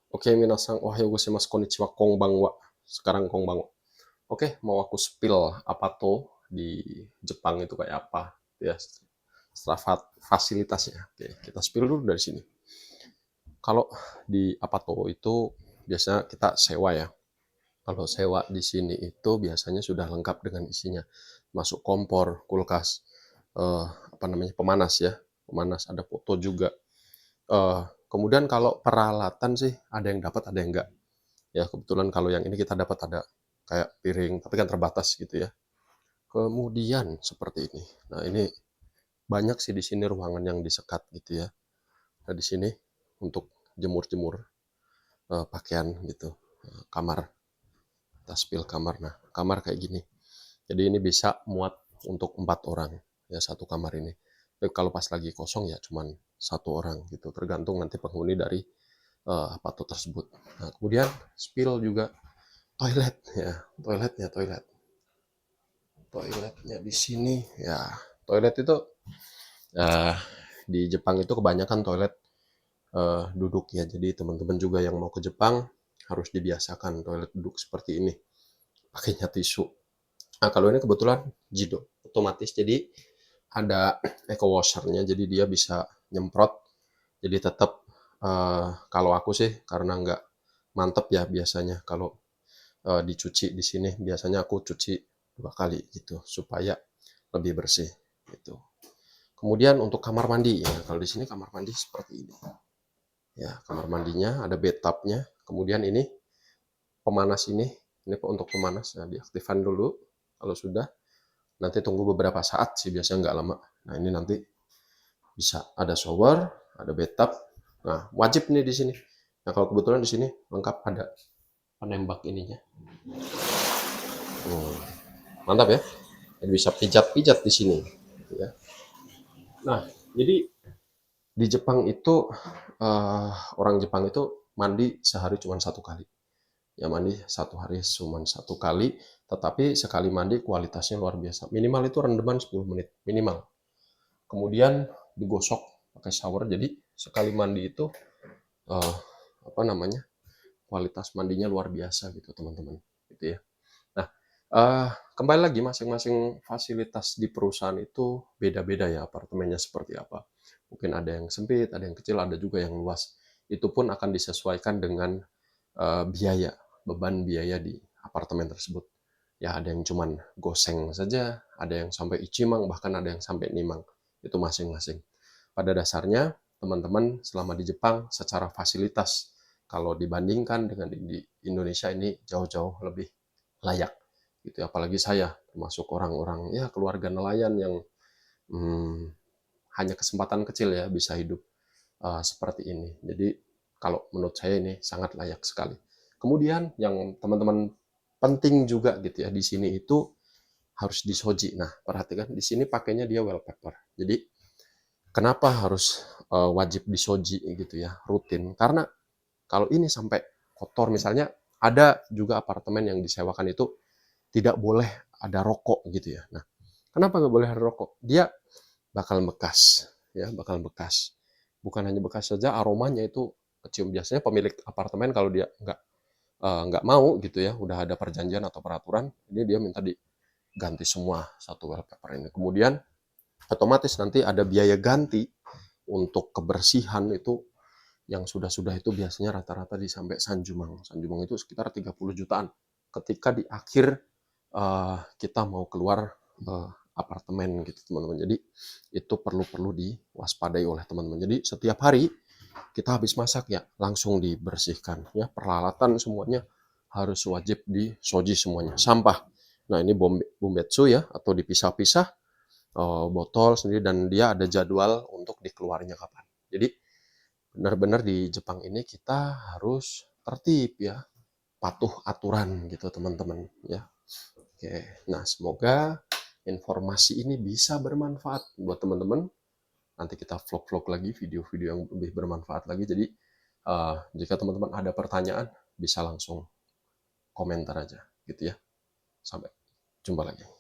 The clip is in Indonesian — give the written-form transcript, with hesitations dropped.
Oke, minasan, ohayou gozaimasu, konnichiwa, konbanwa. Sekarang konbanwa. Oke, mau aku spill Apato di Jepang itu kayak apa, ya, setelah fasilitasnya. Oke, kita spill dulu dari sini. Kalau di Apato itu biasanya kita sewa ya. Kalau sewa di sini itu biasanya sudah lengkap dengan isinya, masuk kompor, kulkas, apa namanya, pemanas ya, pemanas, ada foto juga. Kemudian kalau peralatan sih ada yang dapat, ada yang enggak. Ya kebetulan kalau yang ini kita dapat ada kayak piring, tapi kan terbatas gitu ya. Kemudian seperti ini. Nah ini banyak sih di sini ruangan yang disekat gitu ya. Nah di sini untuk jemur-jemur pakaian gitu. Kamar, kita spill kamar. Nah kamar kayak gini. Jadi ini bisa muat untuk 4 orang ya satu kamar ini. Tapi kalau pas lagi kosong ya cuman satu orang gitu. Tergantung nanti penghuni dari Apato tersebut. Nah kemudian spill juga toilet ya, toiletnya di sini ya. Toilet itu uh, di Jepang itu kebanyakan toilet duduk ya. Jadi teman-teman juga yang mau ke Jepang harus dibiasakan toilet duduk seperti ini, pakainya tisu. Nah kalau ini kebetulan Jido otomatis, jadi ada eco washernya, jadi dia bisa nyemprot. Jadi tetap kalau aku sih karena nggak mantep ya biasanya kalau dicuci di sini, biasanya aku cuci 2 kali gitu supaya lebih bersih gitu. Kemudian untuk kamar mandi ya, kalau di sini kamar mandi seperti ini. Ya, kamar mandinya ada bathtubnya. Kemudian ini pemanas ini untuk pemanas. Nah, diaktifkan dulu. Kalau sudah, nanti tunggu beberapa saat sih, biasanya nggak lama. Nah, ini nanti bisa ada shower, ada bathtub. Nah, wajib nih di sini. Nah, kalau kebetulan di sini lengkap ada penembak ininya. Mantap ya. Jadi bisa pijat-pijat di sini. Ya. Nah, jadi di Jepang itu orang Jepang itu mandi sehari cuma 1 kali. Ya mandi 1 hari cuma 1 kali, tetapi sekali mandi kualitasnya luar biasa. Minimal itu rendeman 10 menit minimal. Kemudian digosok pakai shower. Jadi sekali mandi itu eh, apa namanya, kualitas mandinya luar biasa gitu teman-teman. Gitu ya. Nah, kembali lagi masing-masing fasilitas di perusahaan itu beda-beda ya, apartemennya seperti apa. Mungkin ada yang sempit, ada yang kecil, ada juga yang luas. Itu pun akan disesuaikan dengan biaya, beban biaya di apartemen tersebut. Ya ada yang cuman goseng saja, ada yang sampai icimang, bahkan ada yang sampai nimang. Itu masing-masing. Pada dasarnya, teman-teman selama di Jepang secara fasilitas, kalau dibandingkan dengan di Indonesia ini jauh-jauh lebih layak gitu. Apalagi saya termasuk orang-orang ya keluarga nelayan yang hmm, hanya kesempatan kecil ya bisa hidup seperti ini. Jadi kalau menurut saya ini sangat layak sekali. Kemudian yang teman-teman penting juga gitu ya di sini itu harus disoji. Nah perhatikan di sini pakainya dia wallpaper. Jadi kenapa harus wajib disoji gitu ya rutin? Karena kalau ini sampai kotor misalnya, ada juga apartemen yang disewakan itu tidak boleh ada rokok gitu ya. Nah, kenapa nggak boleh ada rokok? Dia bakal bekas, ya, bakal bekas. Bukan hanya bekas saja, aromanya itu kecium. Biasanya pemilik apartemen kalau dia nggak mau gitu ya, udah ada perjanjian atau peraturan, ini dia minta diganti semua satu wallpaper ini. Kemudian otomatis nanti ada biaya ganti untuk kebersihan itu yang sudah-sudah itu biasanya rata-rata di sampai Sanjumang. Sanjumang itu sekitar 30 jutaan. Ketika di akhir kita mau keluar apartemen gitu teman-teman. Jadi itu perlu diwaspadai oleh teman-teman. Jadi setiap hari kita habis masak ya langsung dibersihkan ya, peralatan semuanya harus wajib disoji semuanya. Sampah. Nah, ini bumbetsu ya atau dipisah-pisah botol sendiri dan dia ada jadwal untuk dikeluarnya kapan. Jadi benar-benar di Jepang ini kita harus tertib ya, patuh aturan gitu teman-teman ya. Oke, nah semoga informasi ini bisa bermanfaat buat teman-teman. Nanti kita vlog-vlog lagi, video-video yang lebih bermanfaat lagi. Jadi jika teman-teman ada pertanyaan, bisa langsung komentar aja gitu ya. Sampai jumpa lagi.